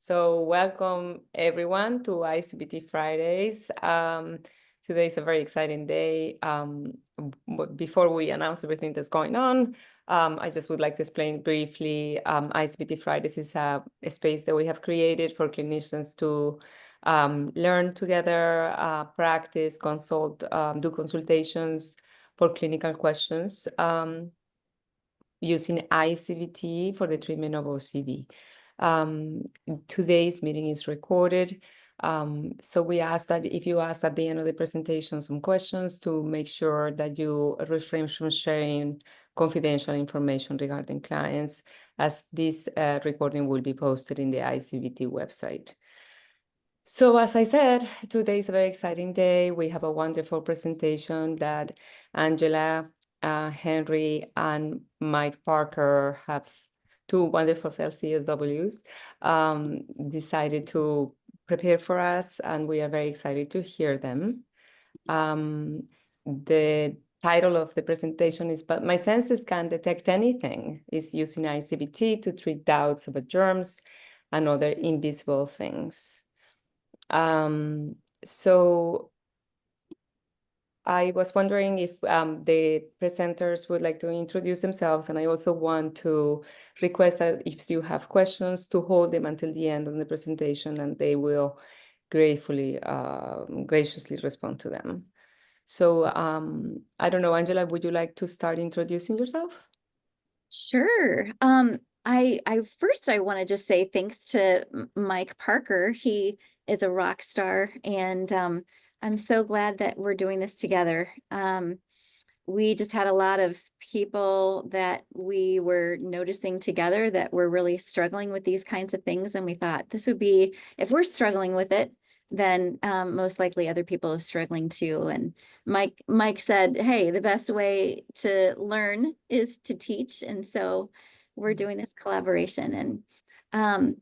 So welcome everyone to I-CBT Fridays. Today is a very exciting day. Before we announce everything that's going on, I just would like to explain briefly. I-CBT Fridays is a space that we have created for clinicians to learn together, practice, consult, do consultations for clinical questions using I-CBT for the treatment of OCD. Today's meeting is recorded. So we ask that if you ask at the end of the presentation some questions, to make sure that you refrain from sharing confidential information regarding clients, as this recording will be posted in the I-CBT website. So as I said, today is a very exciting day. We have a wonderful presentation that Angela, Henry, and Mike Parker, have two wonderful LCSWs, decided to prepare for us, and we are very excited to hear them. The title of the presentation is "But My Senses Can Detect Anything," is using I-CBT to treat doubts about germs and other invisible things. So I was wondering if the presenters would like to introduce themselves, and I also want to request that if you have questions, to hold them until the end of the presentation, and they will graciously respond to them. So I don't know, Angela, would you like to start introducing yourself? Sure. First I want to just say thanks to Mike Parker. He is a rock star, and I'm so glad that we're doing this together. We just had a lot of people that we were noticing together that were really struggling with these kinds of things, and we thought this would be, if we're struggling with it, then most likely other people are struggling too. And Mike said, hey, the best way to learn is to teach. And so we're doing this collaboration. And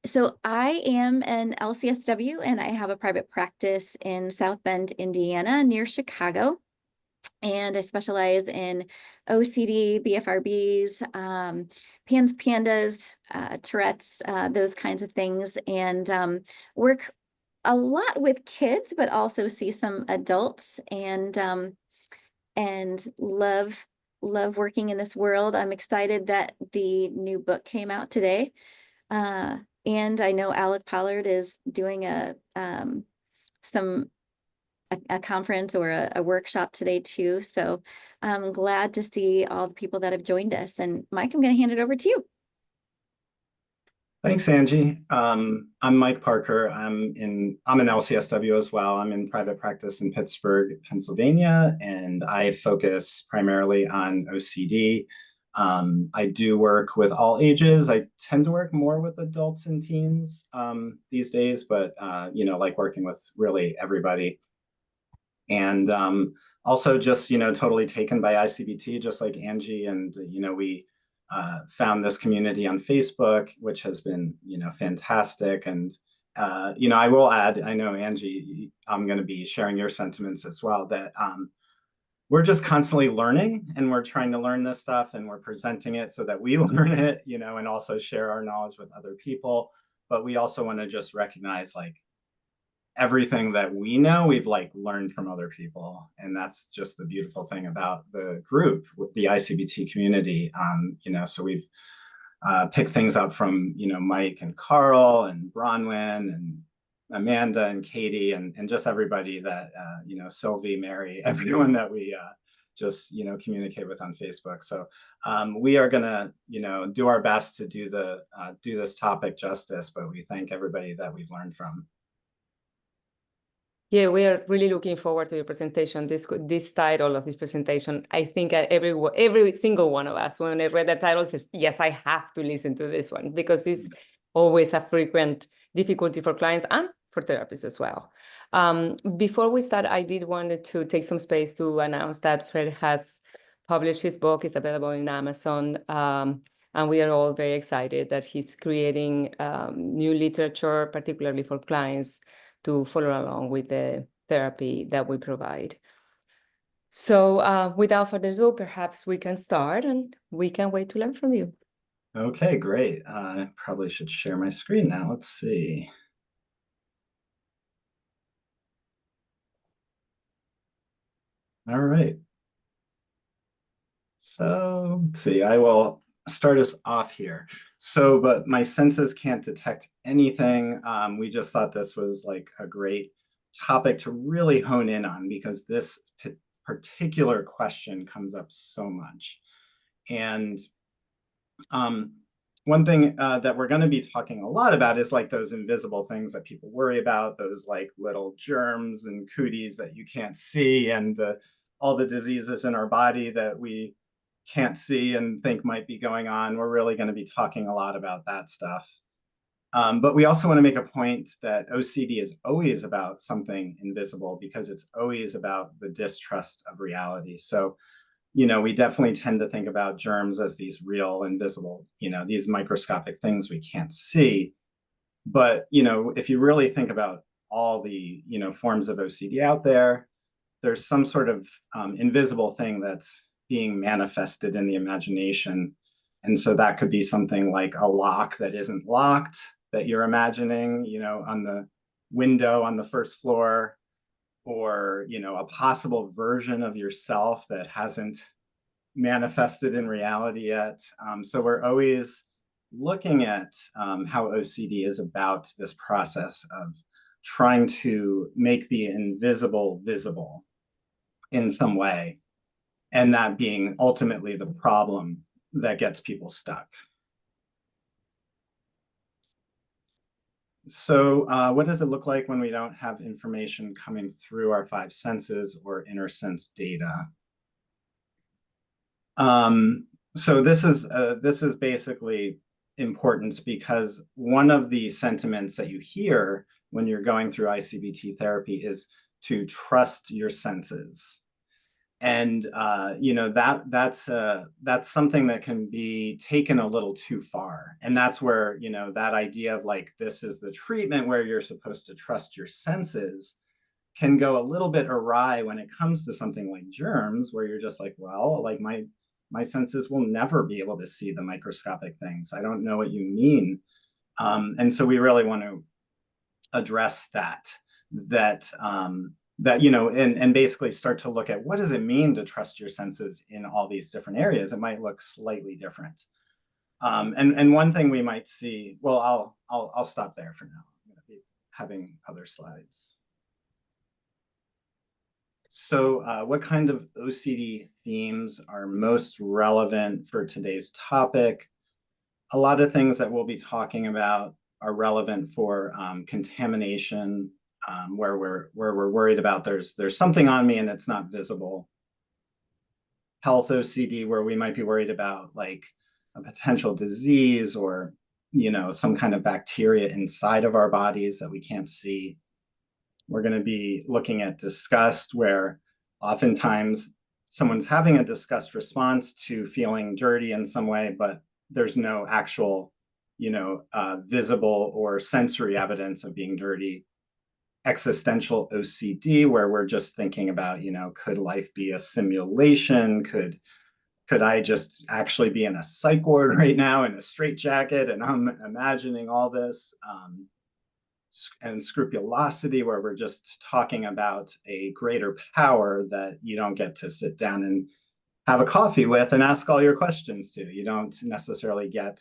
so I am an LCSW, and I have a private practice in South Bend, Indiana, near Chicago. And I specialize in OCD, BFRBs, PANS, PANDAS, Tourette's, those kinds of things, and work a lot with kids, but also see some adults, and love working in this world. I'm excited that the new book came out today, and I know Alec Pollard is doing a conference or a workshop today too. So I'm glad to see all the people that have joined us. And Mike, I'm going to hand it over to you. Thanks, Angie. I'm Mike Parker. I'm an LCSW as well. I'm in private practice in Pittsburgh, Pennsylvania, and I focus primarily on OCD. I do work with all ages. I tend to work more with adults and teens these days, but like working with really everybody. And also just totally taken by I-CBT, just like Angie, and we found this community on Facebook, which has been, fantastic. And, I will add, I know, Angie, I'm going to be sharing your sentiments as well, that we're just constantly learning, and we're trying to learn this stuff, and we're presenting it so that we learn it, and also share our knowledge with other people. But we also want to just recognize, everything that we know, we've learned from other people. And that's just the beautiful thing about the group, with the I-CBT community. So we've picked things up from, Mike and Carl and Bronwyn and Amanda and Katie and just everybody that, Sylvie, Mary, everyone that we just, communicate with on Facebook. So we are gonna, do our best to do this topic justice, but we thank everybody that we've learned from. Yeah, we are really looking forward to your presentation. This title of this presentation, I think every single one of us, when I read the title, says, yes, I have to listen to this one, because it's always a frequent difficulty for clients and for therapists as well. Before we start, I did wanted to take some space to announce that Fred has published his book. It's available in Amazon. And we are all very excited that he's creating new literature, particularly for clients, to follow along with the therapy that we provide. So without further ado, perhaps we can start, and we can wait to learn from you. Okay, great. I probably should share my screen now. Let's see. All right. So let's see, I will start us off here. So, but my senses can't detect anything. We just thought this was like a great topic to really hone in on because this particular question comes up so much. And um, one thing that we're going to be talking a lot about is like those invisible things that people worry about, those like little germs and cooties that you can't see, and all the diseases in our body that we can't see and think might be going on. We're really going to be talking a lot about that stuff. But we also want to make a point that OCD is always about something invisible because it's always about the distrust of reality. So we definitely tend to think about germs as these real invisible, these microscopic things we can't see. But, if you really think about all the, forms of OCD out there, there's some sort of invisible thing that's being manifested in the imagination. And so that could be something like a lock that isn't locked that you're imagining, on the window on the first floor, or a possible version of yourself that hasn't manifested in reality yet. So we're always looking at how OCD is about this process of trying to make the invisible visible in some way, and that being ultimately the problem that gets people stuck. So what does it look like when we don't have information coming through our five senses or inner sense data? So this is basically important because one of the sentiments that you hear when you're going through I-CBT therapy is to trust your senses. And that's something that can be taken a little too far. And that's where, that idea of like this is the treatment where you're supposed to trust your senses can go a little bit awry when it comes to something like germs, where you're just like, well, like my senses will never be able to see the microscopic things. I don't know what you mean. And so we really want to address and basically start to look at what does it mean to trust your senses in all these different areas. It might look slightly different. And one thing we might see, well, I'll stop there for now. I'm going to be having other slides. So what kind of OCD themes are most relevant for today's topic? A lot of things that we'll be talking about are relevant for contamination, where we're worried about there's something on me and it's not visible. Health OCD, where we might be worried about like a potential disease or some kind of bacteria inside of our bodies that we can't see. We're going to be looking at disgust, where oftentimes someone's having a disgust response to feeling dirty in some way, but there's no actual, visible or sensory evidence of being dirty. Existential OCD, where we're just thinking about, could life be a simulation? Could I just actually be in a psych ward right now in a straitjacket and I'm imagining all this? And scrupulosity, where we're just talking about a greater power that you don't get to sit down and have a coffee with and ask all your questions to. You don't necessarily get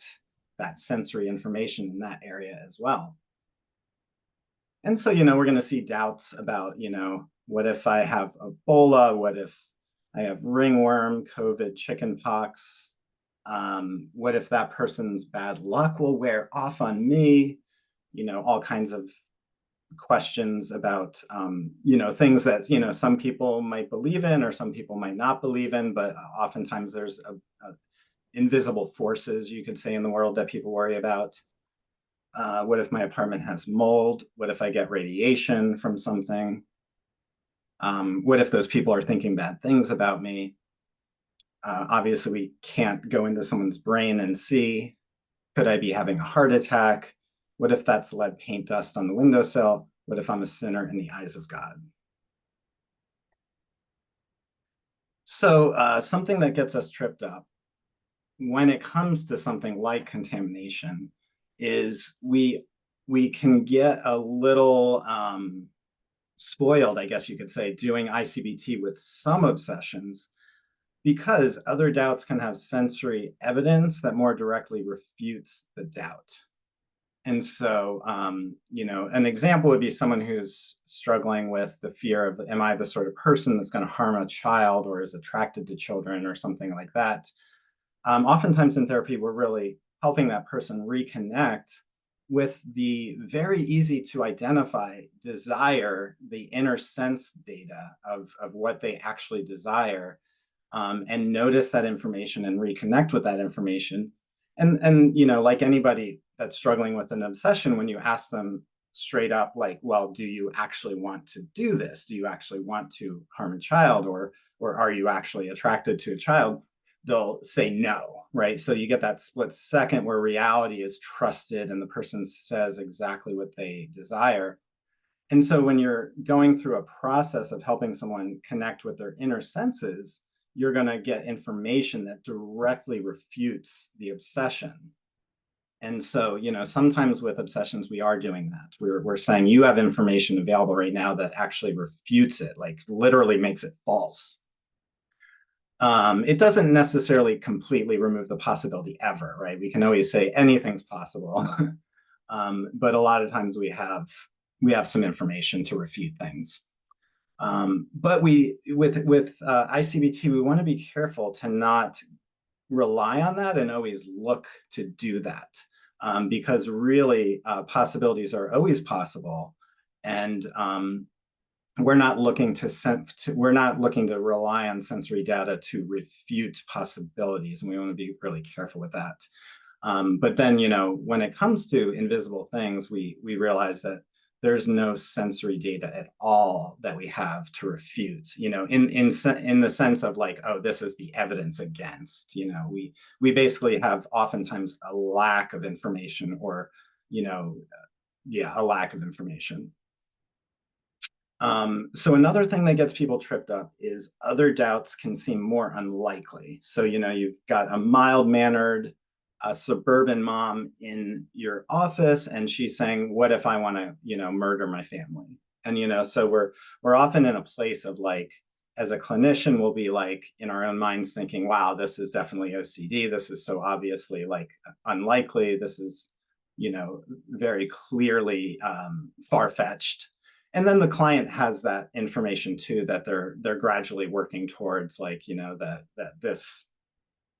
that sensory information in that area as well. And so, we're going to see doubts about, what if I have Ebola? What if I have ringworm, COVID, chickenpox? What if that person's bad luck will wear off on me? All kinds of questions about, things that, some people might believe in or some people might not believe in, but oftentimes there's invisible forces, you could say, in the world that people worry about. What if my apartment has mold? What if I get radiation from something? What if those people are thinking bad things about me? Obviously, we can't go into someone's brain and see. Could I be having a heart attack? What if that's lead paint dust on the windowsill? What if I'm a sinner in the eyes of God? So something that gets us tripped up when it comes to something like contamination is we can get a little spoiled, I guess you could say, doing I-CBT with some obsessions, because other doubts can have sensory evidence that more directly refutes the doubt. And so, an example would be someone who's struggling with the fear of, am I the sort of person that's going to harm a child or is attracted to children or something like that? Oftentimes in therapy, we're really helping that person reconnect with the very easy to identify desire, the inner sense data of what they actually desire, and notice that information and reconnect with that information. And like anybody that's struggling with an obsession, when you ask them straight up, like, well, do you actually want to do this? Do you actually want to harm a child, or are you actually attracted to a child? They'll say no, right? So you get that split second where reality is trusted and the person says exactly what they desire. And so when you're going through a process of helping someone connect with their inner senses, you're going to get information that directly refutes the obsession. And so, sometimes with obsessions, we are doing that. We're saying you have information available right now that actually refutes it, like literally makes it false. It doesn't necessarily completely remove the possibility ever, right? We can always say anything's possible. But a lot of times we have some information to refute things. But with I-CBT, we want to be careful to not rely on that and always look to do that, because really possibilities are always possible, and we're not looking to rely on sensory data to refute possibilities, and we want to be really careful with that. But then, when it comes to invisible things, we realize that there's no sensory data at all that we have to refute, in the sense of like, oh, this is the evidence against, we basically have oftentimes a lack of information, or, a lack of information. So another thing that gets people tripped up is other doubts can seem more unlikely. So, you've got a mild-mannered suburban mom in your office, and she's saying, what if I want to, murder my family? And, so we're often in a place of like, as a clinician, we'll be like in our own minds thinking, wow, this is definitely OCD. This is so obviously like unlikely. This is, very clearly far-fetched. And then the client has that information too, that they're gradually working towards, like, that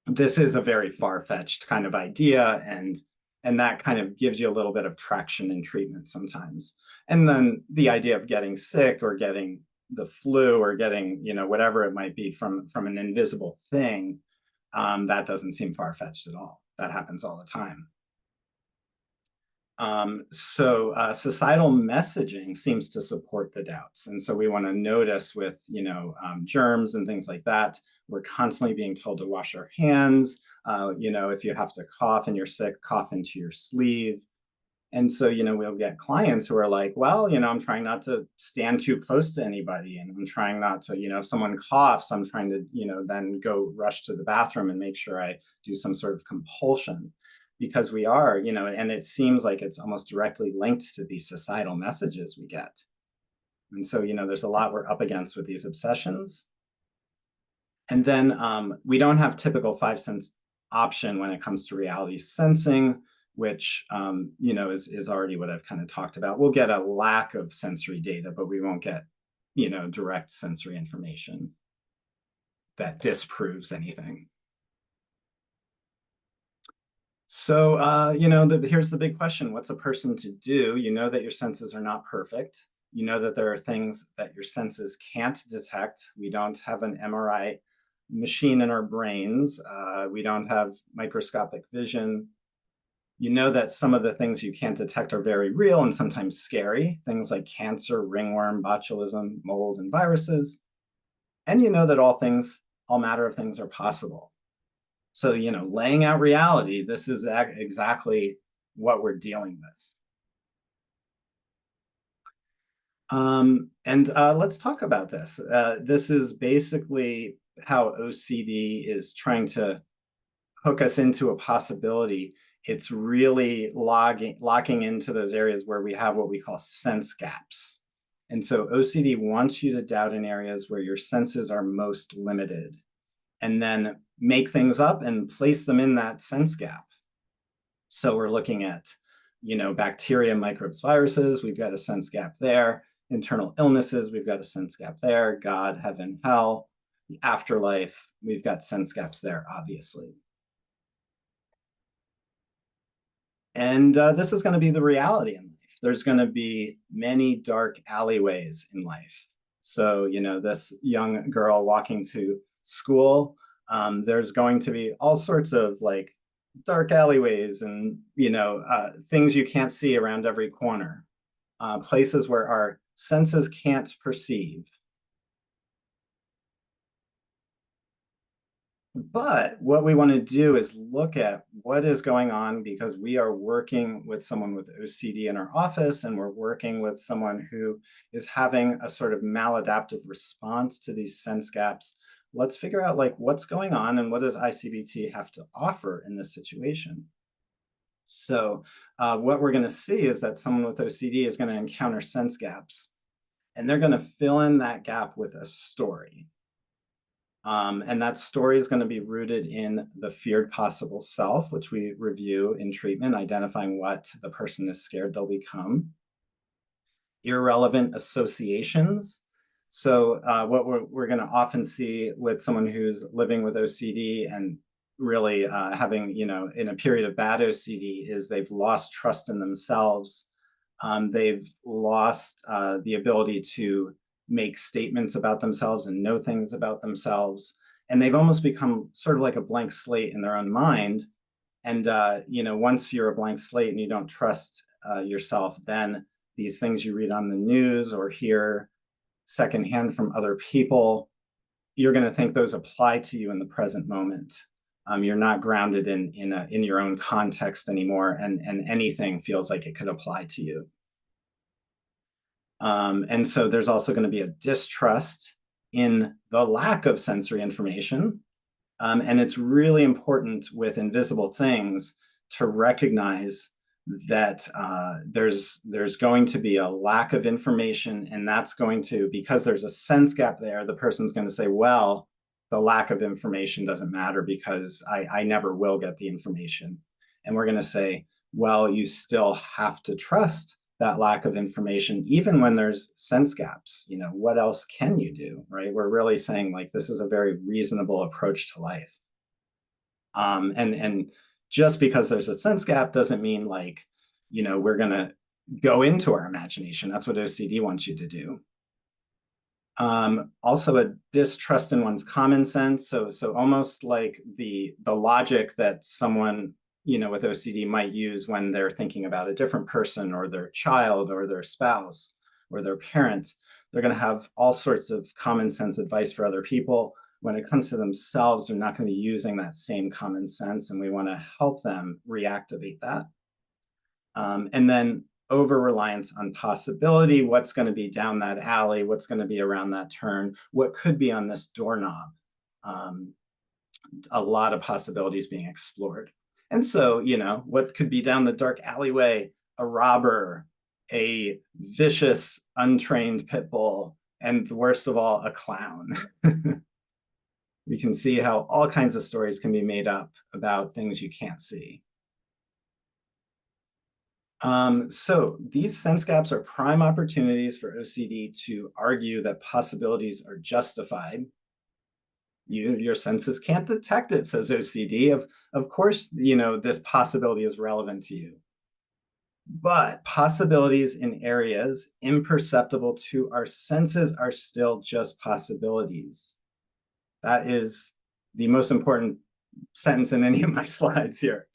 this is a very far-fetched kind of idea, and that kind of gives you a little bit of traction in treatment sometimes. And then the idea of getting sick or getting the flu or getting, whatever it might be from an invisible thing, that doesn't seem far-fetched at all. That happens all the time. Societal messaging seems to support the doubts. And so we want to notice with, germs and things like that. We're constantly being told to wash our hands. If you have to cough and you're sick, cough into your sleeve. And so, we'll get clients who are like, well, I'm trying not to stand too close to anybody. And I'm trying not to, if someone coughs, I'm trying to, then go rush to the bathroom and make sure I do some sort of compulsion. Because we are, and it seems like it's almost directly linked to these societal messages we get. And so, there's a lot we're up against with these obsessions. And then we don't have typical 5-sense option when it comes to reality sensing, which, is already what I've kind of talked about. We'll get a lack of sensory data, but we won't get, direct sensory information that disproves anything. So, here's the big question. What's a person to do? You know that your senses are not perfect. You know that there are things that your senses can't detect. We don't have an MRI machine in our brains. We don't have microscopic vision. You know that some of the things you can't detect are very real and sometimes scary, things like cancer, ringworm, botulism, mold, and viruses. And you know that all matter of things are possible. So, laying out reality, this is exactly what we're dealing with. Let's talk about this. This is basically how OCD is trying to hook us into a possibility, it's really locking into those areas where we have what we call sense gaps. And so OCD wants you to doubt in areas where your senses are most limited, and then make things up and place them in that sense gap. So we're looking at, bacteria, microbes, viruses, we've got a sense gap there. Internal illnesses, we've got a sense gap there. God, heaven, hell, the afterlife, we've got sense gaps there, obviously. And this is going to be the reality in life. There's going to be many dark alleyways in life. So, this young girl walking to school, there's going to be all sorts of like dark alleyways and, things you can't see around every corner, places where our senses can't perceive. But what we want to do is look at what is going on, because we are working with someone with OCD in our office, and we're working with someone who is having a sort of maladaptive response to these sense gaps. Let's figure out like what's going on and what does I-CBT have to offer in this situation. So what we're going to see is that someone with OCD is going to encounter sense gaps, and they're going to fill in that gap with a story. And that story is going to be rooted in the feared possible self, which we review in treatment, identifying what the person is scared they'll become. Irrelevant associations. So what we're going to often see with someone who's living with OCD and really having, in a period of bad OCD, is they've lost trust in themselves. They've lost the ability to make statements about themselves and know things about themselves. And they've almost become sort of like a blank slate in their own mind. And, once you're a blank slate and you don't trust yourself, then these things you read on the news or hear secondhand from other people, you're going to think those apply to you in the present moment. You're not grounded in your own context anymore, and anything feels like it could apply to you. And so there's also going to be a distrust in the lack of sensory information. And it's really important with invisible things to recognize that there's going to be a lack of information, and that's going to, because there's a sense gap there, the person's going to say, well, the lack of information doesn't matter because I never will get the information. And we're going to say, well, you still have to trust that lack of information, even when there's sense gaps. What else can you do, right? We're really saying like, this is a very reasonable approach to life. And just because there's a sense gap doesn't mean like, we're going to go into our imagination. That's what OCD wants you to do. Also a distrust in one's common sense. So almost like the logic that someone, with OCD might use when they're thinking about a different person or their child or their spouse or their parent. They're going to have all sorts of common sense advice for other people. When it comes to themselves, they're not going to be using that same common sense, and we want to help them reactivate that. And then over-reliance on possibility, what's going to be down that alley, what's going to be around that turn, what could be on this doorknob. A lot of possibilities being explored. And so, what could be down the dark alleyway? A robber, a vicious, untrained pit bull, and worst of all, a clown. We can see how all kinds of stories can be made up about things you can't see. So these sense gaps are prime opportunities for OCD to argue that possibilities are justified. Your senses can't detect it, says OCD. Of course, this possibility is relevant to you. But possibilities in areas imperceptible to our senses are still just possibilities. That is the most important sentence in any of my slides here.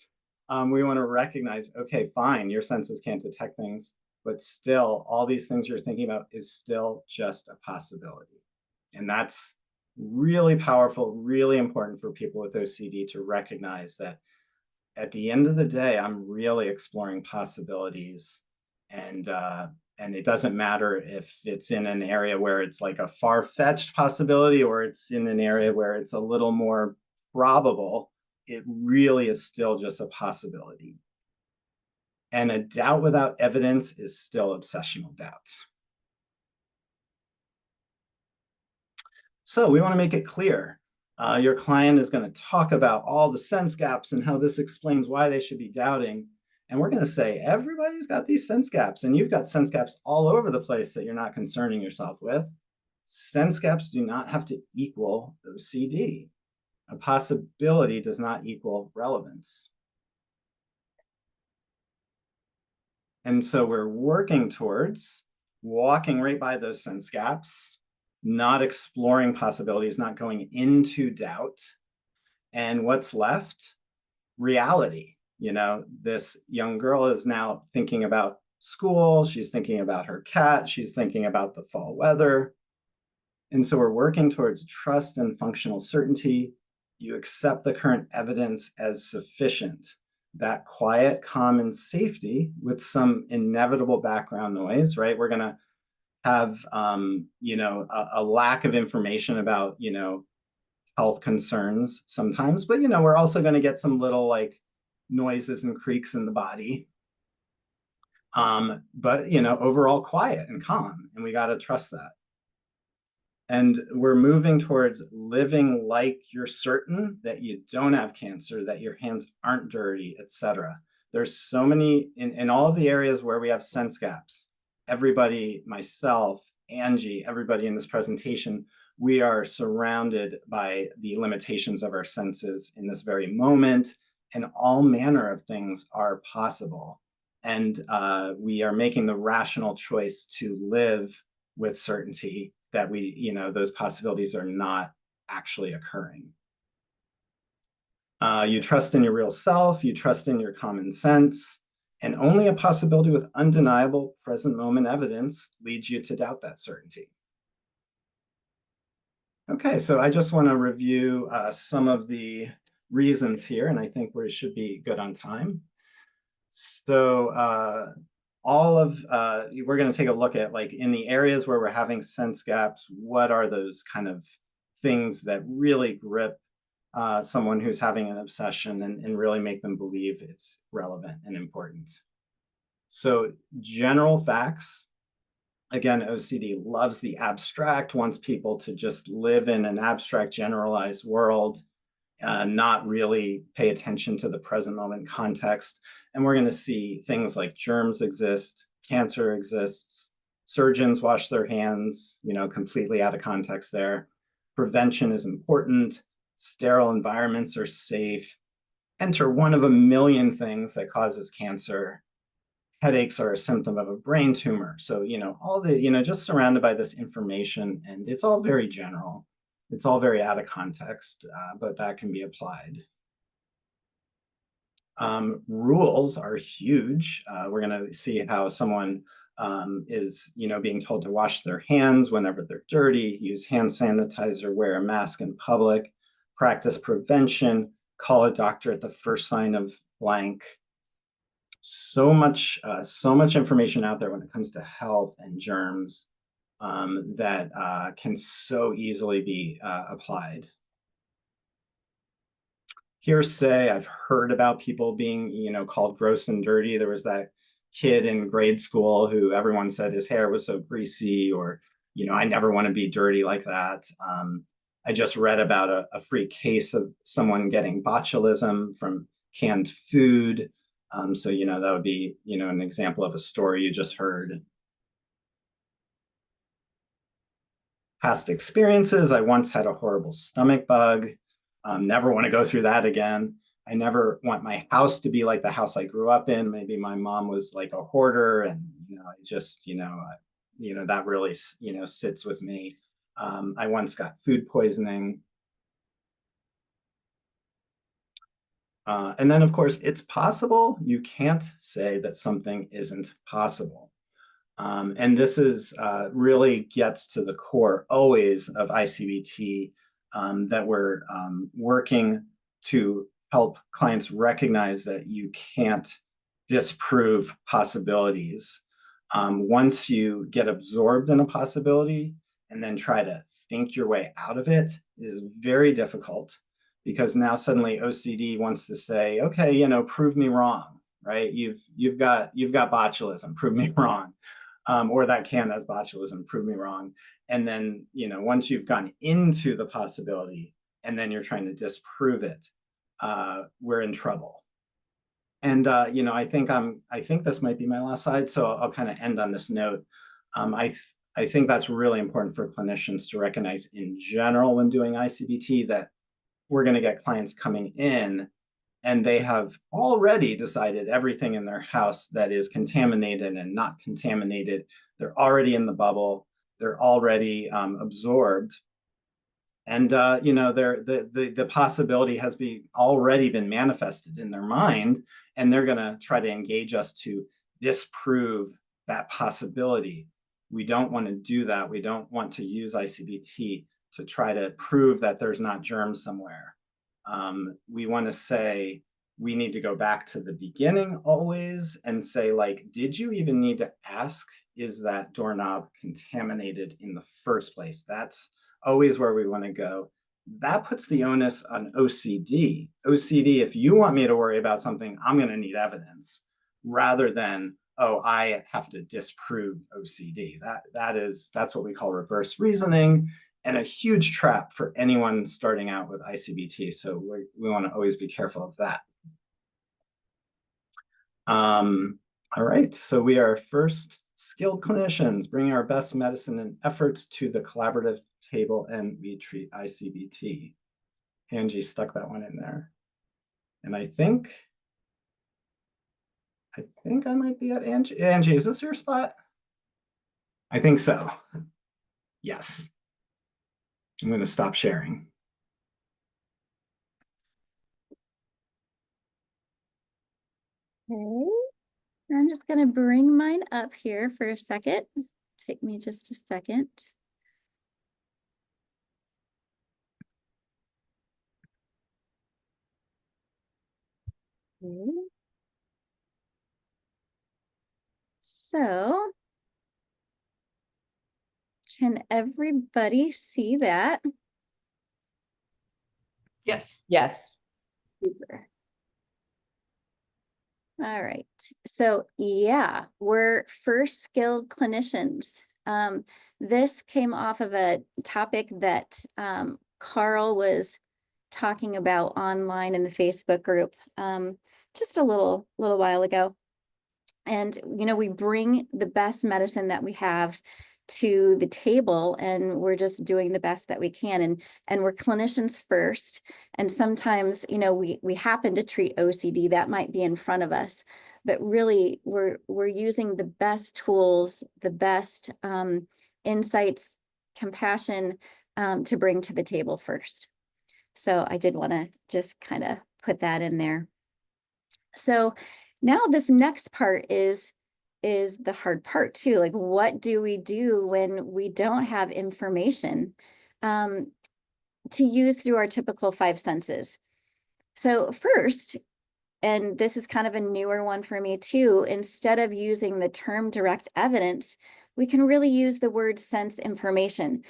We want to recognize, okay, fine, your senses can't detect things, but still all these things you're thinking about is still just a possibility. And that's really powerful, really important for people with OCD to recognize that at the end of the day, I'm really exploring possibilities, and it doesn't matter if it's in an area where it's like a far-fetched possibility or it's in an area where it's a little more probable. it really is still just a possibility. And a doubt without evidence is still obsessional doubt. So we want to make it clear. Your client is going to talk about all the sense gaps and how this explains why they should be doubting. And we're going to say, everybody's got these sense gaps, and you've got sense gaps all over the place that you're not concerning yourself with. Sense gaps do not have to equal OCD. A possibility does not equal relevance. And so we're working towards walking right by those sense gaps, not exploring possibilities, not going into doubt. And what's left? Reality. You know, this young girl is now thinking about school. She's thinking about her cat. She's thinking about the fall weather. And so we're working towards trust and functional certainty. You accept the current evidence as sufficient. That quiet, calm, and safety with some inevitable background noise, right? We're going to have, a lack of information about, health concerns sometimes, but, we're also going to get some little like noises and creaks in the body. But, overall quiet and calm, and we got to trust that. And we're moving towards living like you're certain that you don't have cancer, that your hands aren't dirty, etc. There's so many in all of the areas where we have sense gaps. Everybody, myself, Angie, everybody in this presentation, we are surrounded by the limitations of our senses in this very moment, and all manner of things are possible. And we are making the rational choice to live with certainty that those possibilities are not actually occurring. You trust in your real self, you trust in your common sense, and only a possibility with undeniable present moment evidence leads you to doubt that certainty. Okay, so I just want to review some of the reasons here, and I think we should be good on time. So we're going to take a look at, like, in the areas where we're having sense gaps, what are those kind of things that really grip someone who's having an obsession and really make them believe it's relevant and important. So general facts. Again, OCD loves the abstract, wants people to just live in an abstract, generalized world, not really pay attention to the present moment context. And we're going to see things like germs exist, cancer exists, surgeons wash their hands, completely out of context there. Prevention is important. Sterile environments are safe. Enter one of a million things that causes cancer. Headaches are a symptom of a brain tumor. So, all the, just surrounded by this information, and it's all very general. It's all very out of context, but that can be applied. Rules are huge. We're going to see how someone is, being told to wash their hands whenever they're dirty, use hand sanitizer, wear a mask in public, practice prevention, call a doctor at the first sign of blank. So much information out there when it comes to health and germs that can so easily be applied. Hearsay, I've heard about people being, called gross and dirty. There was that kid in grade school who everyone said his hair was so greasy, or, I never want to be dirty like that. I just read about a free case of someone getting botulism from canned food. So, that would be, an example of a story you just heard. Past experiences. I once had a horrible stomach bug. Never want to go through that again. I never want my house to be like the house I grew up in. Maybe my mom was like a hoarder, and, that really, sits with me. I once got food poisoning. And then, of course, it's possible. You can't say that something isn't possible. And this is really gets to the core always of I-CBT, that we're working to help clients recognize that you can't disprove possibilities. Once you get absorbed in a possibility and then try to think your way out of it, is very difficult. because now suddenly OCD wants to say, okay, you know, prove me wrong, right? You've got botulism, prove me wrong. Or that can has botulism, prove me wrong. And then, you know, once you've gone into the possibility and then you're trying to disprove it, we're in trouble. And you know, I think this might be my last slide, so I'll kind of end on this note. I think that's really important for clinicians to recognize in general when doing I-CBT, that we're going to get clients coming in and they have already decided everything in their house that is contaminated and not contaminated. They're already in the bubble. They're already absorbed. And you know, the possibility has already been manifested in their mind, and they're going to try to engage us to disprove that possibility. We don't want to do that. We don't want to use I-CBT to try to prove that there's not germs somewhere. We want to say we need to go back to the beginning always and say, like, did you even need to ask, is that doorknob contaminated in the first place? That's always where we want to go. That puts the onus on OCD. OCD, if you want me to worry about something, I'm going to need evidence, rather than, oh, I have to disprove OCD. That's what we call reverse reasoning, and a huge trap for anyone starting out with I-CBT. So we want to always be careful of that. All right, so we are first skilled clinicians bringing our best medicine and efforts to the collaborative table, and we treat I-CBT. Angie stuck that one in there. And I think I might be at Angie. Angie, is this your spot? I think so. Yes. I'm going to stop sharing. Okay. I'm just going to bring mine up here for a second. Take me just a second. Okay. So, can everybody see that? Yes. Yes. Super. All right. So yeah, we're first skilled clinicians. This came off of a topic that Carl was talking about online in the Facebook group just a little while ago. And, you know, we bring the best medicine that we have to the table, and we're just doing the best that we can. And we're clinicians first. And sometimes, you know, we happen to treat OCD that might be in front of us, but really we're using the best tools, the best insights, compassion to bring to the table first. So I did want to just kind of put that in there. So now this next part is the hard part too. Like, what do we do when we don't have information to use through our typical five senses? So first, and this is kind of a newer one for me too, instead of using the term direct evidence, we can really use the word sense information.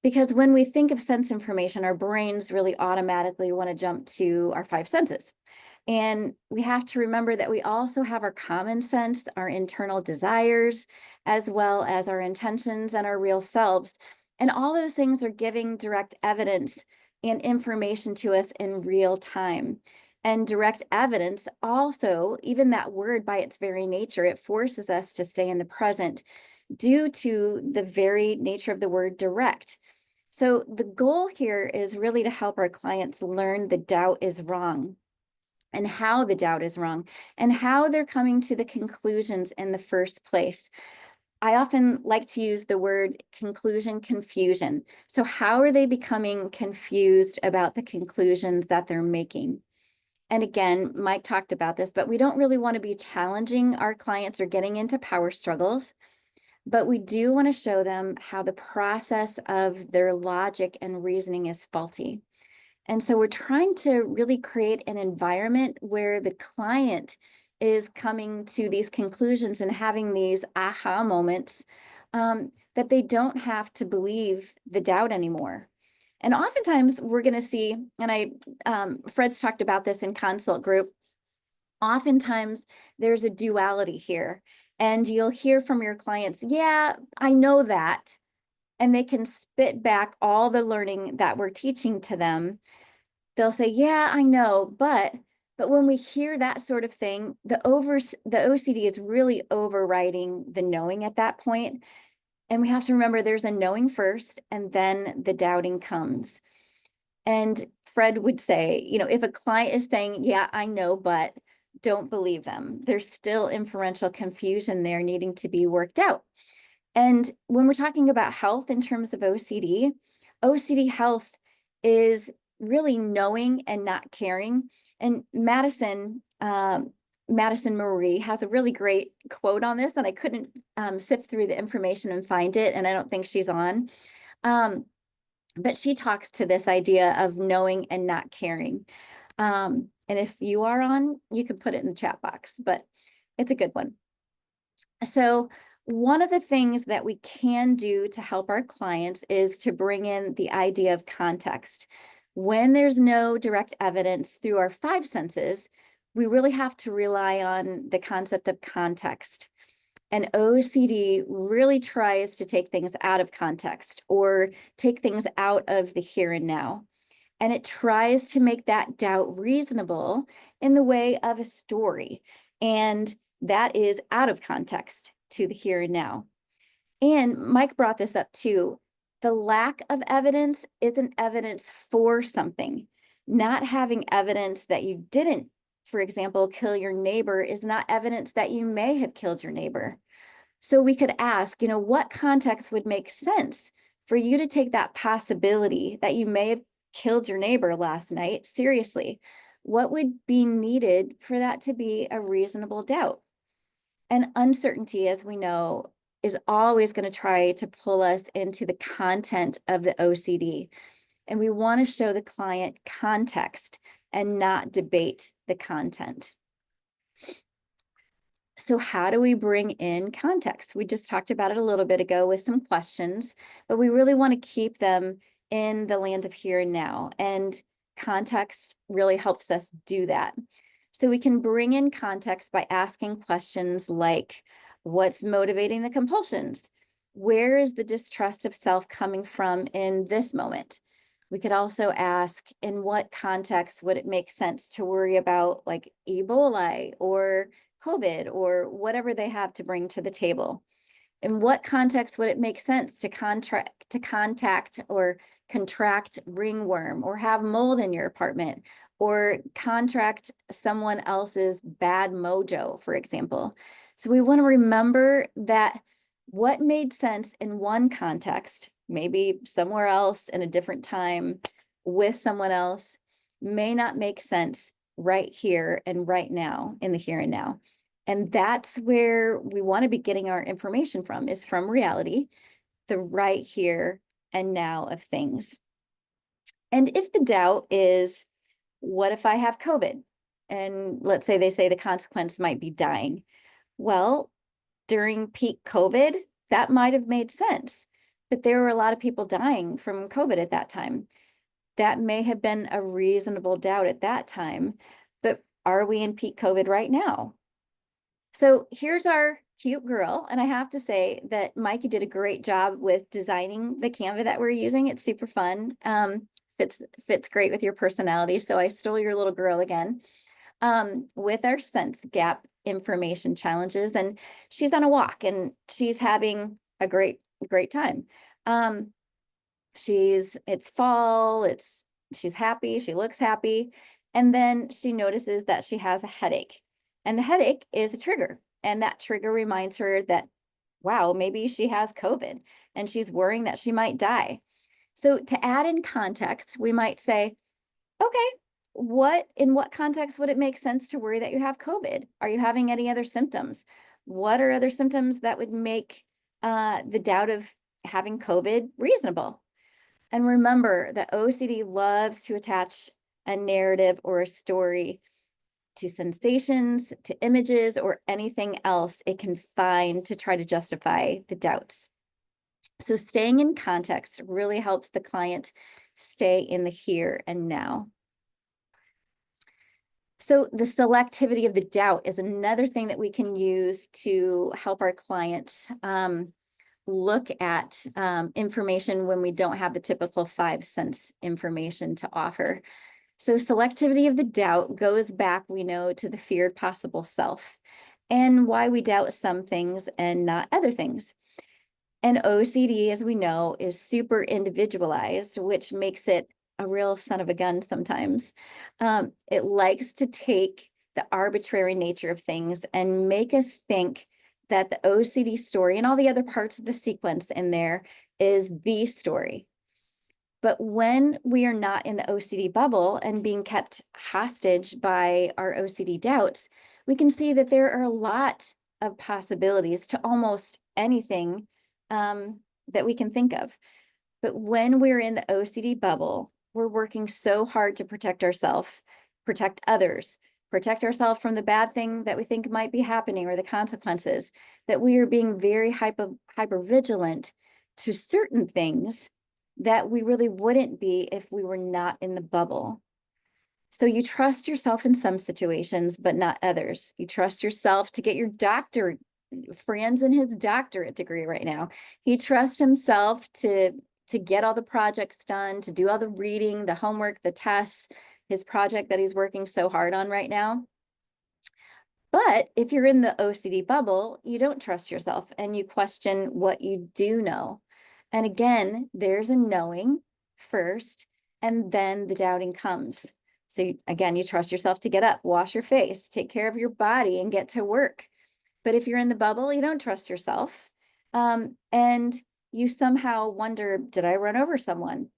Because when we think of sense information, our brains really automatically want to jump to our five senses. And we have to remember that we also have our common sense, our internal desires, as well as our intentions and our real selves. And all those things are giving direct evidence and information to us in real time. And direct evidence also, even that word by its very nature, it forces us to stay in the present due to the very nature of the word direct. So the goal here is really to help our clients learn the doubt is wrong, and how the doubt is wrong, and how they're coming to the conclusions in the first place. I often like to use the word conclusion confusion. So how are they becoming confused about the conclusions that they're making? And again, Mike talked about this, but we don't really want to be challenging our clients or getting into power struggles. But we do want to show them how the process of their logic and reasoning is faulty. And so we're trying to really create an environment where the client is coming to these conclusions and having these aha moments, that they don't have to believe the doubt anymore. And oftentimes we're going to see, and Fred's talked about this in consult group, oftentimes there's a duality here, and you'll hear from your clients, yeah, I know that. And they can spit back all the learning that we're teaching to them. They'll say, yeah, I know, but when we hear that sort of thing, the OCD is really overriding the knowing at that point. And we have to remember there's a knowing first, and then the doubting comes. And Fred would say, if a client is saying, yeah, I know, but don't believe them. There's still inferential confusion there needing to be worked out. And when we're talking about health in terms of OCD health is really knowing and not caring. And Madison Marie has a really great quote on this, and I couldn't sift through the information and find it, and I don't think she's on. But she talks to this idea of knowing and not caring. And if you are on, you can put it in the chat box, but it's a good one. So one of the things that we can do to help our clients is to bring in the idea of context. When there's no direct evidence through our 5 senses, we really have to rely on the concept of context. And OCD really tries to take things out of context or take things out of the here and now. And it tries to make that doubt reasonable in the way of a story. And that is out of context to the here and now. And Mike brought this up too. The lack of evidence isn't evidence for something. Not having evidence that you didn't, for example, kill your neighbor is not evidence that you may have killed your neighbor. So we could ask, what context would make sense for you to take that possibility that you may have killed your neighbor last night seriously? What would be needed for that to be a reasonable doubt? And uncertainty, as we know, is always going to try to pull us into the content of the OCD. And we want to show the client context and not debate the content. So how do we bring in context? We just talked about it a little bit ago with some questions, but we really want to keep them in the land of here and now. And context really helps us do that. So we can bring in context by asking questions like, what's motivating the compulsions? Where is the distrust of self coming from in this moment? We could also ask, in what context would it make sense to worry about like Ebola or COVID or whatever they have to bring to the table? In what context would it make sense to contact or contract ringworm or have mold in your apartment or contract someone else's bad mojo, for example? So we want to remember that what made sense in one context, maybe somewhere else in a different time with someone else, may not make sense right here and right now in the here and now. And that's where we want to be getting our information from, is from reality, the right here and now of things. And if the doubt is, what if I have COVID? And let's say they say the consequence might be dying. Well, during peak COVID, that might have made sense, but there were a lot of people dying from COVID at that time. That may have been a reasonable doubt at that time, but are we in peak COVID right now? So here's our cute girl. And I have to say that Mike, you did a great job with designing the Canva that we're using. It's super fun. Fits great with your personality. So I stole your little girl again with our sense gap information challenges. And she's on a walk and she's having a great time. It's fall, she's happy, she looks happy. And then she notices that she has a headache. And the headache is a trigger. And that trigger reminds her that, wow, maybe she has COVID and she's worrying that she might die. So to add in context, we might say, okay, in what context would it make sense to worry that you have COVID? Are you having any other symptoms? What are other symptoms that would make the doubt of having COVID reasonable? And remember that OCD loves to attach a narrative or a story to sensations, to images, or anything else it can find to try to justify the doubts. So staying in context really helps the client stay in the here and now. So the selectivity of the doubt is another thing that we can use to help our clients look at information when we don't have the typical 5 sense information to offer. So selectivity of the doubt goes back, we know, to the feared possible self and why we doubt some things and not other things. And OCD, as we know, is super individualized, which makes it a real son of a gun sometimes. It likes to take the arbitrary nature of things and make us think that the OCD story and all the other parts of the sequence in there is the story. But when we are not in the OCD bubble and being kept hostage by our OCD doubts, we can see that there are a lot of possibilities to almost anything that we can think of. But when we're in the OCD bubble, we're working so hard to protect ourselves, protect others, protect ourselves from the bad thing that we think might be happening or the consequences, that we are being very hyper vigilant to certain things that we really wouldn't be if we were not in the bubble. So you trust yourself in some situations, but not others. You trust yourself to get your doctorate. Fran's in his doctorate degree right now. He trusts himself to get all the projects done, to do all the reading, the homework, the tests, his project that he's working so hard on right now. But if you're in the OCD bubble, you don't trust yourself and you question what you do know. And again, there's a knowing first, and then the doubting comes. So again, you trust yourself to get up, wash your face, take care of your body, and get to work. But if you're in the bubble, you don't trust yourself. And you somehow wonder, did I run over someone?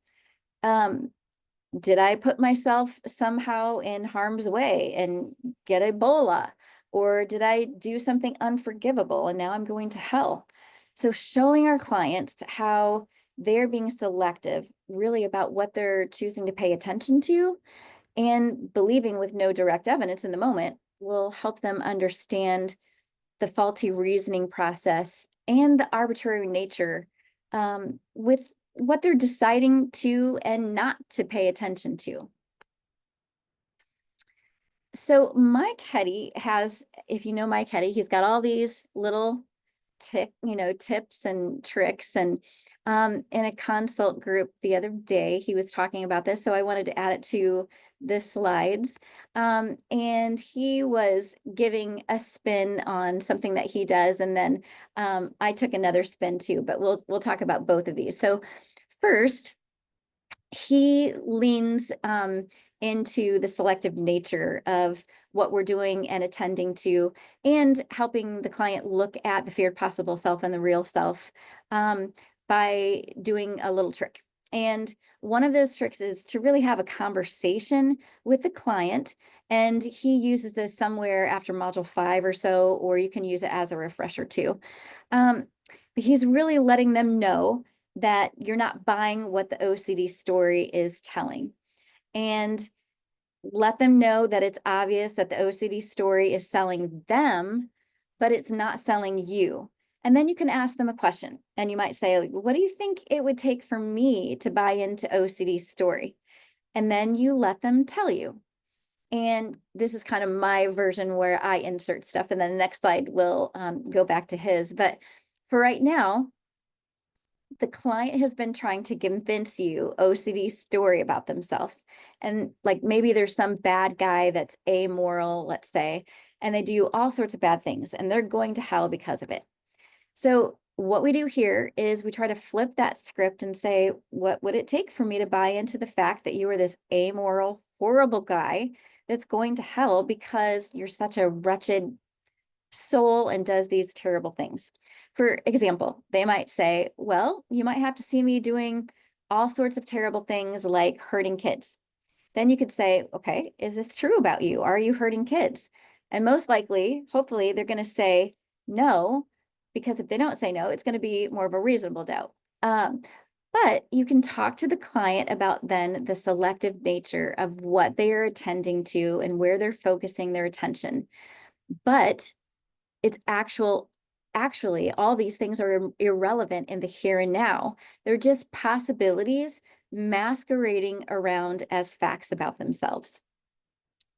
Did I put myself somehow in harm's way and get Ebola? Or did I do something unforgivable and now I'm going to hell? So showing our clients how they're being selective really about what they're choosing to pay attention to and believing with no direct evidence in the moment will help them understand the faulty reasoning process and the arbitrary nature with what they're deciding to and not to pay attention to. So Mike Hetty has, if you know Mike Hetty, he's got all these little tips and tricks. And in a consult group the other day, he was talking about this. So I wanted to add it to the slides. And he was giving a spin on something that he does. And then I took another spin too, but we'll talk about both of these. So first, he leans into the selective nature of what we're doing and attending to, and helping the client look at the feared possible self and the real self by doing a little trick. And one of those tricks is to really have a conversation with the client. And he uses this somewhere after module 5 or so, or you can use it as a refresher too. But he's really letting them know that you're not buying what the OCD story is telling. And let them know that it's obvious that the OCD story is selling them, but it's not selling you. And then you can ask them a question. And you might say, what do you think it would take for me to buy into OCD's story? And then you let them tell you. And this is kind of my version where I insert stuff. And then the next slide will go back to his. But for right now, the client has been trying to convince you OCD's story about themselves. And like maybe there's some bad guy that's amoral, let's say, and they do all sorts of bad things and they're going to hell because of it. So what we do here is we try to flip that script and say, what would it take for me to buy into the fact that you are this amoral, horrible guy that's going to hell because you're such a wretched soul and does these terrible things? For example, they might say, well, you might have to see me doing all sorts of terrible things like hurting kids. Then you could say, okay, is this true about you? Are you hurting kids? And most likely, hopefully, they're going to say no, because if they don't say no, it's going to be more of a reasonable doubt. But you can talk to the client about then the selective nature of what they are attending to and where they're focusing their attention. But it's actually all these things are irrelevant in the here and now. They're just possibilities masquerading around as facts about themselves.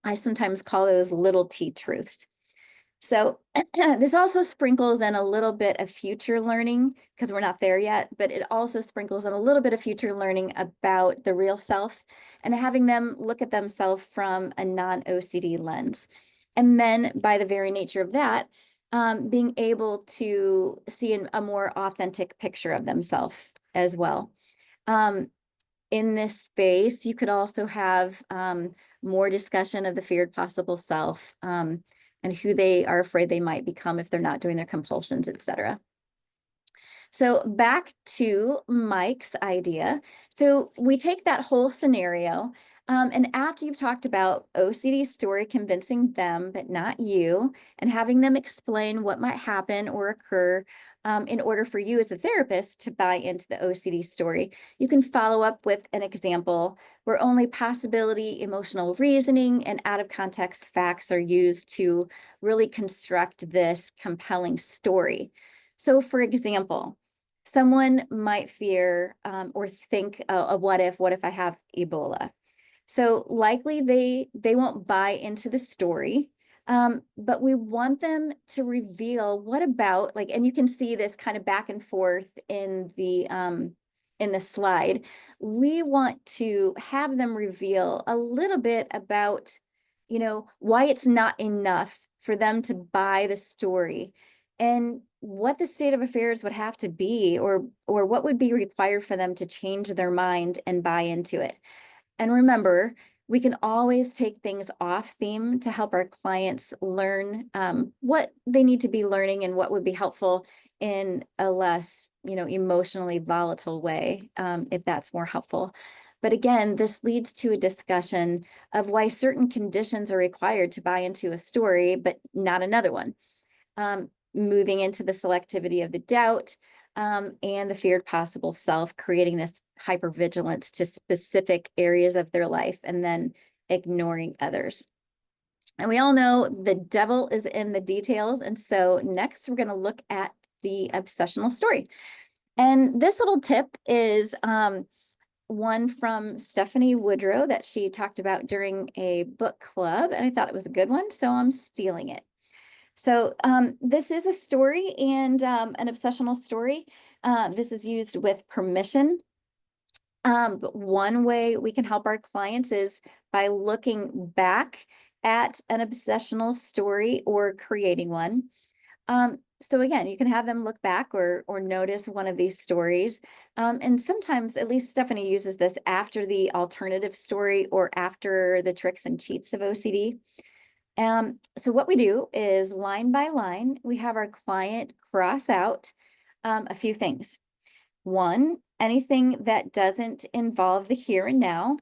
I sometimes call those little T truths. So this also sprinkles in a little bit of future learning, because we're not there yet, but it also sprinkles in a little bit of future learning about the real self and having them look at themselves from a non-OCD lens. And then by the very nature of that, being able to see a more authentic picture of themselves as well. In this space, you could also have more discussion of the feared possible self, and who they are afraid they might become if they're not doing their compulsions, etc. So back to Mike's idea. So we take that whole scenario, and after you've talked about OCD story convincing them, but not you, and having them explain what might happen or occur in order for you as a therapist to buy into the OCD story, you can follow up with an example where only possibility, emotional reasoning, and out of context facts are used to really construct this compelling story. So for example, someone might fear or think, what if I have Ebola? So likely they won't buy into the story, but we want them to reveal what about, like, and you can see this kind of back and forth in the slide. We want to have them reveal a little bit about, why it's not enough for them to buy the story, and what the state of affairs would have to be, or what would be required for them to change their mind and buy into it. And remember, we can always take things off theme to help our clients learn what they need to be learning and what would be helpful in a less, emotionally volatile way, if that's more helpful. But again, this leads to a discussion of why certain conditions are required to buy into a story, but not another one. Moving into the selectivity of the doubt, and the feared possible self, creating this hypervigilance to specific areas of their life and then ignoring others. And we all know the devil is in the details. And so next we're going to look at the obsessional story. And this little tip is one from Stephanie Woodrow that she talked about during a book club. And I thought it was a good one, so I'm stealing it. So this is a story and an obsessional story. This is used with permission. But one way we can help our clients is by looking back at an obsessional story or creating one. So again, you can have them look back or notice one of these stories. And sometimes, at least Stephanie uses this after the alternative story or after the tricks and cheats of OCD. So what we do is line by line, we have our client cross out a few things. One, anything that doesn't involve the here and now,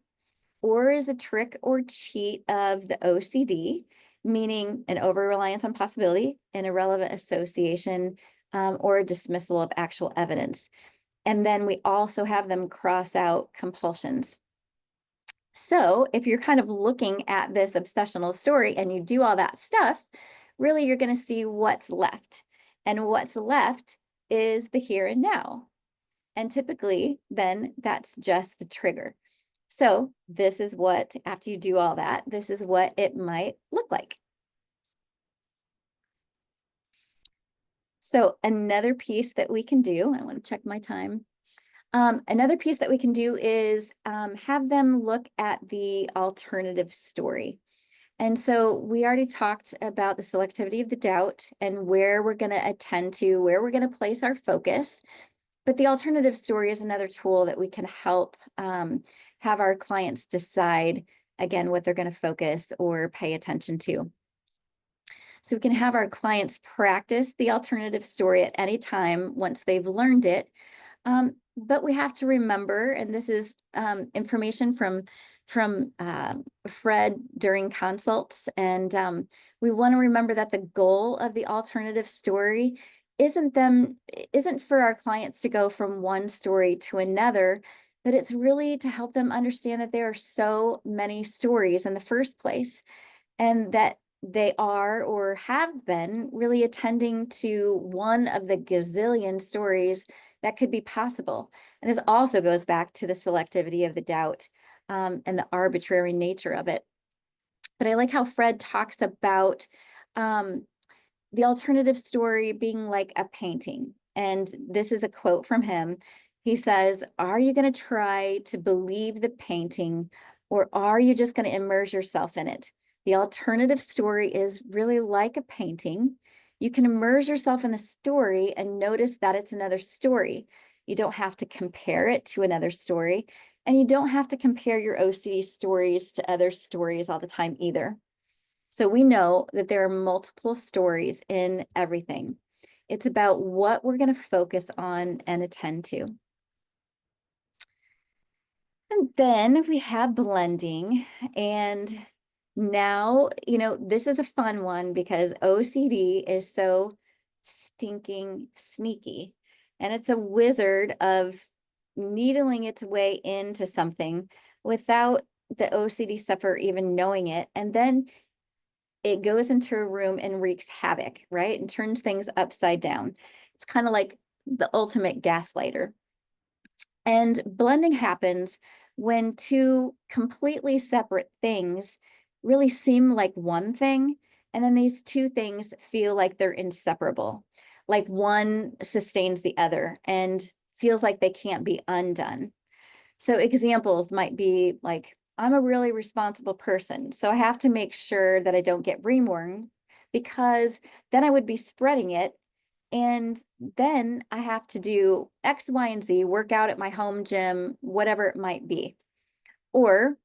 or is a trick or cheat of the OCD, meaning an over-reliance on possibility, an irrelevant association, or a dismissal of actual evidence. And then we also have them cross out compulsions. So if you're kind of looking at this obsessional story and you do all that stuff, really you're going to see what's left. And what's left is the here and now. And typically then that's just the trigger. So this is what, after you do all that, this is what it might look like. So another piece that we can do, I want to check my time. Another piece that we can do is have them look at the alternative story. And so we already talked about the selectivity of the doubt and where we're going to attend to, where we're going to place our focus. But the alternative story is another tool that we can help have our clients decide, again, what they're going to focus or pay attention to. So we can have our clients practice the alternative story at any time once they've learned it. But we have to remember, and this is information from Fred during consults, and we want to remember that the goal of the alternative story isn't for our clients to go from one story to another, but it's really to help them understand that there are so many stories in the first place, and that they are or have been really attending to one of the gazillion stories that could be possible. And this also goes back to the selectivity of the doubt and the arbitrary nature of it. But I like how Fred talks about the alternative story being like a painting. And this is a quote from him. He says, "Are you going to try to believe the painting, or are you just going to immerse yourself in it? The alternative story is really like a painting. You can immerse yourself in the story and notice that it's another story. You don't have to compare it to another story, and you don't have to compare your OCD stories to other stories all the time either. So we know that there are multiple stories in everything. It's about what we're going to focus on and attend to." And then we have blending. And now, this is a fun one because OCD is so stinking sneaky. And it's a wizard of needling its way into something without the OCD sufferer even knowing it. And then it goes into a room and wreaks havoc, right? And turns things upside down. It's kind of like the ultimate gaslighter. And blending happens when two completely separate things really seem like one thing, and then these two things feel like they're inseparable, like one sustains the other and feels like they can't be undone. So examples might be like, I'm a really responsible person, so I have to make sure that I don't get ringworm because then I would be spreading it. And then I have to do X, Y, and Z, work out at my home gym, whatever it might be. Or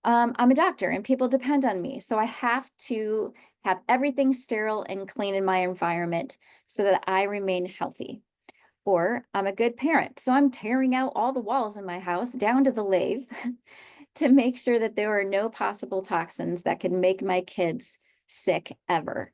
I'm a doctor and people depend on me. So I have to have everything sterile and clean in my environment so that I remain healthy. Or I'm a good parent. So I'm tearing out all the walls in my house down to the lathe to make sure that there are no possible toxins that could make my kids sick ever.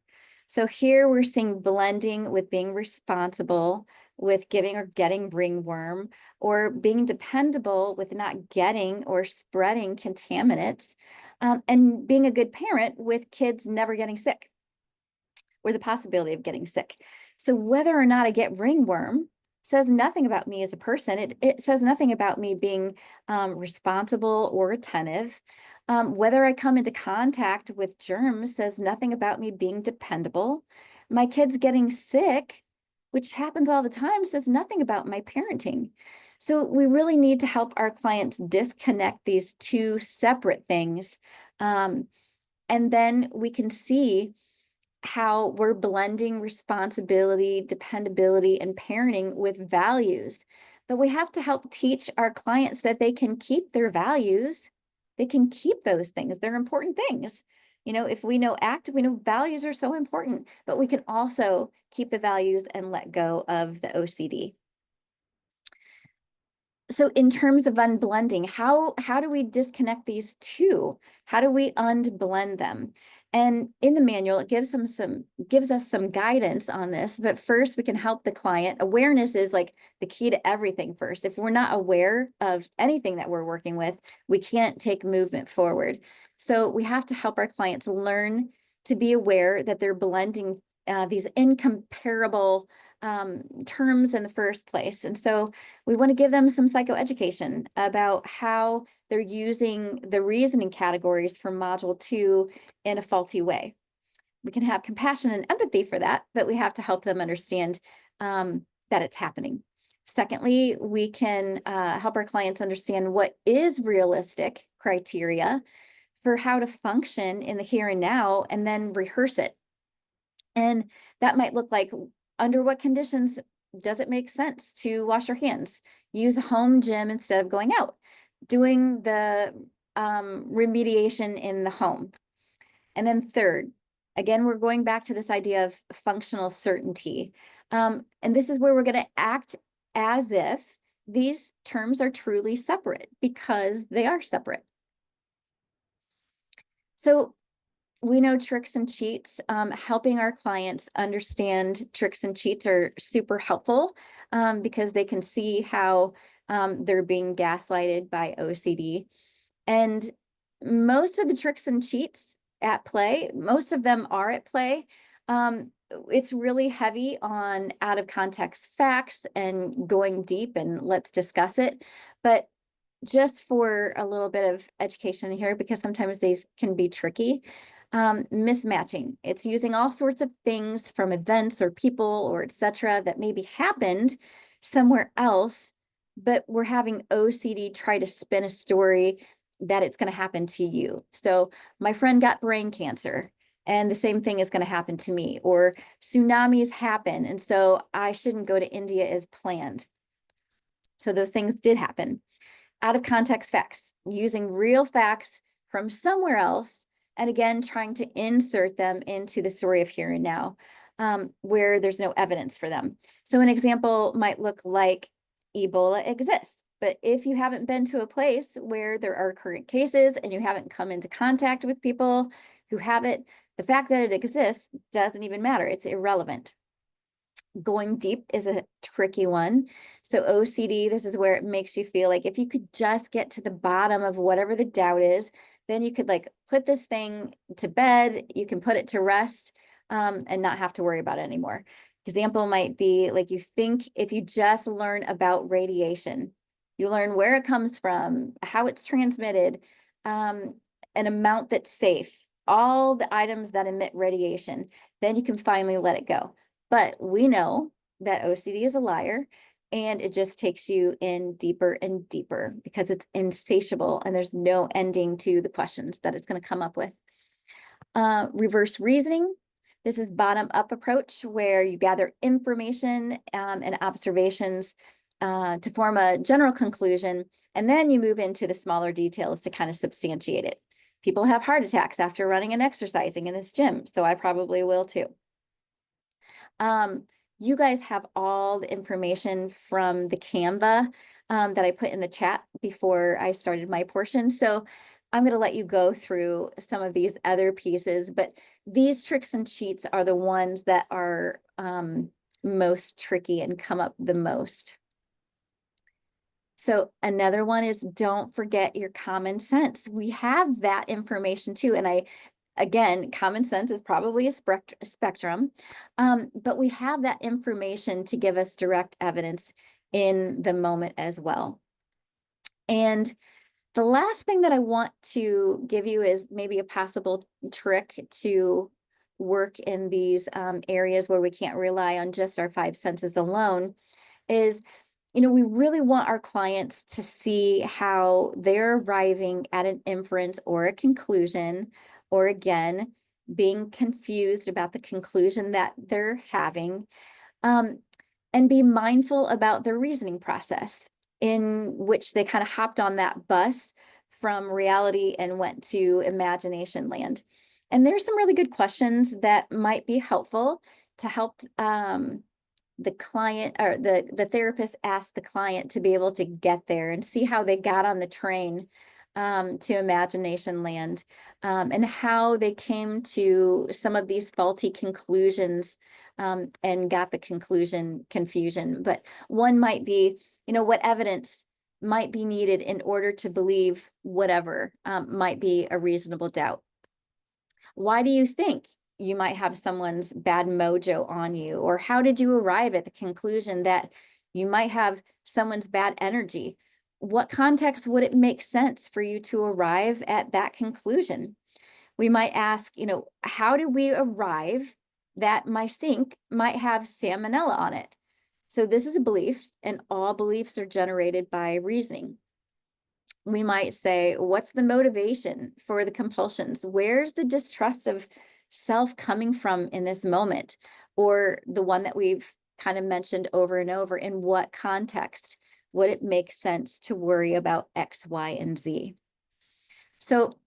So here we're seeing blending with being responsible, with giving or getting ringworm, or being dependable with not getting or spreading contaminants, and being a good parent with kids never getting sick or the possibility of getting sick. So whether or not I get ringworm says nothing about me as a person. It says nothing about me being responsible or attentive. Whether I come into contact with germs says nothing about me being dependable. My kids getting sick, which happens all the time, says nothing about my parenting. So we really need to help our clients disconnect these two separate things. And then we can see how we're blending responsibility, dependability, and parenting with values. But we have to help teach our clients that they can keep their values. They can keep those things. They're important things. If we know ACT, we know values are so important, but we can also keep the values and let go of the OCD. So in terms of unblending, how do we disconnect these two? How do we unblend them? And in the manual, it gives us some guidance on this. But first, we can help the client. Awareness is like the key to everything first. If we're not aware of anything that we're working with, we can't take movement forward. So we have to help our clients learn to be aware that they're blending these incomparable terms in the first place. And so we want to give them some psychoeducation about how they're using the reasoning categories from Module 2 in a faulty way. We can have compassion and empathy for that, but we have to help them understand that it's happening. Secondly, we can help our clients understand what is realistic criteria for how to function in the here and now, and then rehearse it. And that might look like, under what conditions does it make sense to wash your hands? Use a home gym instead of going out. Doing the remediation in the home. And then third, again, we're going back to this idea of functional certainty. And this is where we're going to act as if these terms are truly separate, because they are separate. So we know tricks and cheats. Helping our clients understand tricks and cheats are super helpful because they can see how they're being gaslighted by OCD. And most of the tricks and cheats at play. Most of them are at play. It's really heavy on out of context facts and going deep and let's discuss it. But just for a little bit of education here, because sometimes these can be tricky, mismatching. It's using all sorts of things from events or people or etc. that maybe happened somewhere else, but we're having OCD try to spin a story that it's going to happen to you. So my friend got brain cancer, and the same thing is going to happen to me, or tsunamis happen, and so I shouldn't go to India as planned. So those things did happen. Out of context facts, using real facts from somewhere else, and again, trying to insert them into the story of here and now, where there's no evidence for them. So an example might look like Ebola exists. But if you haven't been to a place where there are current cases and you haven't come into contact with people who have it, the fact that it exists doesn't even matter. It's irrelevant. Going deep is a tricky one. So OCD, this is where it makes you feel like if you could just get to the bottom of whatever the doubt is, then you could like put this thing to bed, you can put it to rest, and not have to worry about it anymore. Example might be like you think if you just learn about radiation, you learn where it comes from, how it's transmitted, an amount that's safe, all the items that emit radiation, then you can finally let it go. But we know that OCD is a liar, and it just takes you in deeper and deeper because it's insatiable and there's no ending to the questions that it's going to come up with. Reverse reasoning. This is bottom-up approach where you gather information and observations to form a general conclusion, and then you move into the smaller details to kind of substantiate it. People have heart attacks after running and exercising in this gym, so I probably will too. You guys have all the information from the Canva that I put in the chat before I started my portion. So I'm going to let you go through some of these other pieces, but these tricks and cheats are the ones that are most tricky and come up the most. So another one is don't forget your common sense. We have that information too. And again, common sense is probably a spectrum, but we have that information to give us direct evidence in the moment as well. And the last thing that I want to give you is maybe a possible trick to work in these areas where we can't rely on just our five senses alone is, we really want our clients to see how they're arriving at an inference or a conclusion, or again, being confused about the conclusion that they're having, and be mindful about their reasoning process in which they kind of hopped on that bus from reality and went to imagination land. And there's some really good questions that might be helpful to help the client or the therapist ask the client to be able to get there and see how they got on the train to imagination land, and how they came to some of these faulty conclusions and got the conclusion confusion. But one might be, what evidence might be needed in order to believe whatever might be a reasonable doubt. Why do you think you might have someone's bad mojo on you? Or how did you arrive at the conclusion that you might have someone's bad energy? What context would it make sense for you to arrive at that conclusion? We might ask, how do we arrive that my sink might have salmonella on it? So this is a belief, and all beliefs are generated by reasoning. We might say, what's the motivation for the compulsions? Where's the distrust of self coming from in this moment? Or the one that we've kind of mentioned over and over, in what context would it make sense to worry about X, Y, and Z? So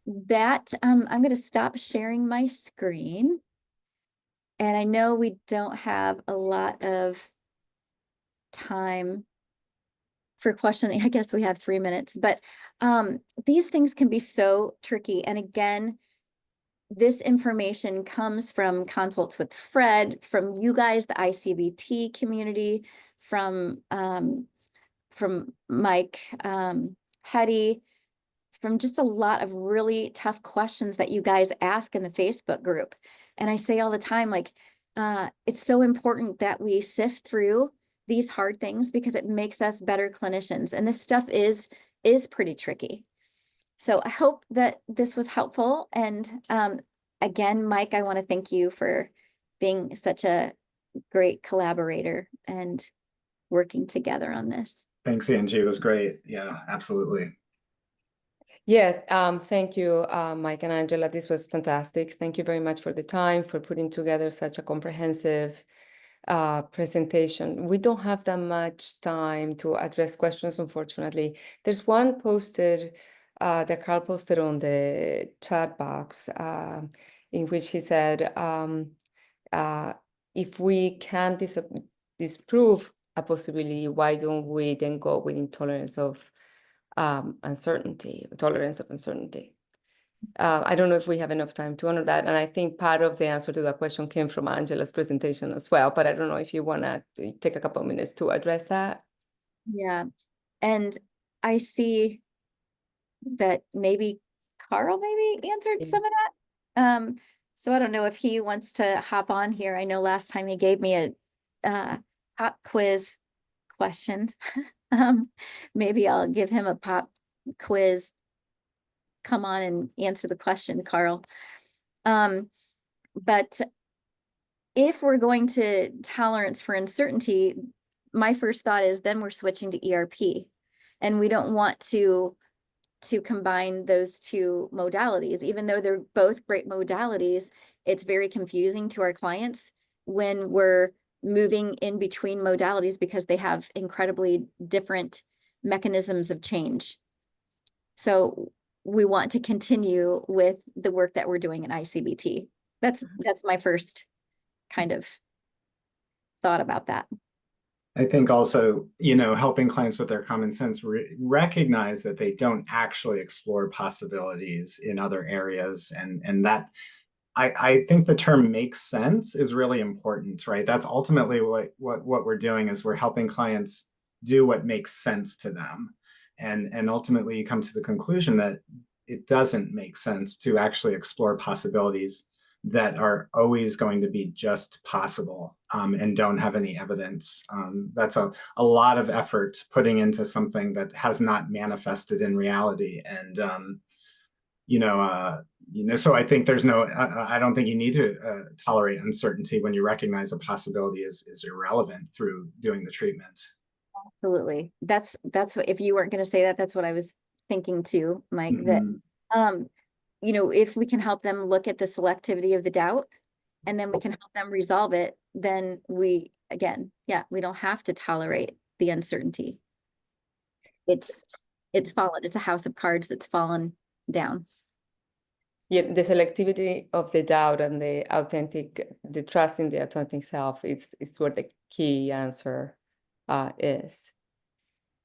that I'm going to stop sharing my screen. And I know we don't have a lot of time for questioning. I guess we have 3 minutes, but these things can be so tricky. And again, this information comes from consults with Fred, from you guys, the I-CBT community, from Mike Hetty, from just a lot of really tough questions that you guys ask in the Facebook group. And I say all the time, like, it's so important that we sift through these hard things because it makes us better clinicians. And this stuff is pretty tricky. So I hope that this was helpful. And again, Mike, I want to thank you for being such a great collaborator and working together on this. Thanks, Angie. It was great. Yeah, absolutely. Yeah, thank you, Mike and Angela. This was fantastic. Thank you very much for the time, for putting together such a comprehensive presentation. We don't have that much time to address questions, unfortunately. There's one posted that Carl posted on the chat box in which he said, if we can't disprove a possibility, why don't we then go with intolerance of uncertainty, tolerance of uncertainty? I don't know if we have enough time to honor that. And I think part of the answer to that question came from Angela's presentation as well, but I don't know if you want to take a couple of minutes to address that. Yeah. And I see that maybe Carl maybe answered some of that. So I don't know if he wants to hop on here. I know last time he gave me a pop quiz question. Maybe I'll give him a pop quiz. Come on and answer the question, Carl. But if we're going to tolerance for uncertainty, my first thought is then we're switching to ERP. And we don't want to combine those two modalities. Even though they're both great modalities, it's very confusing to our clients when we're moving in between modalities because they have incredibly different mechanisms of change. So we want to continue with the work that we're doing in I-CBT. That's my first kind of thought about that. I think also, helping clients with their common sense recognize that they don't actually explore possibilities in other areas, and that I think the term makes sense is really important, right? That's ultimately what we're doing is we're helping clients do what makes sense to them, and ultimately you come to the conclusion that it doesn't make sense to actually explore possibilities that are always going to be just possible and don't have any evidence. That's a lot of effort putting into something that has not manifested in reality. And, so I think there's I don't think you need to tolerate uncertainty when you recognize a possibility is irrelevant through doing the treatment. Absolutely. That's what, if you weren't going to say that, that's what I was thinking too, Mike, Mm-hmm. that, if we can help them look at the selectivity of the doubt and then we can help them resolve it, then we don't have to tolerate the uncertainty. It's fallen. It's a house of cards that's fallen down. Yeah, the selectivity of the doubt and the trust in the authentic self is what the key answer is.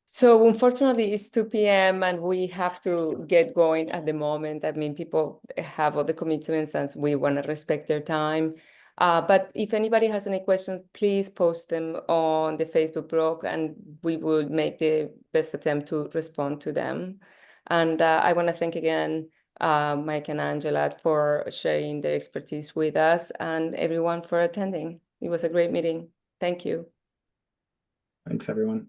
So unfortunately, it's 2 p.m. and we have to get going at the moment. I mean, people have other commitments and we want to respect their time. But if anybody has any questions, please post them on the Facebook blog and we will make the best attempt to respond to them. And I want to thank again Mike and Angela for sharing their expertise with us and everyone for attending. It was a great meeting. Thank you. Thanks, everyone.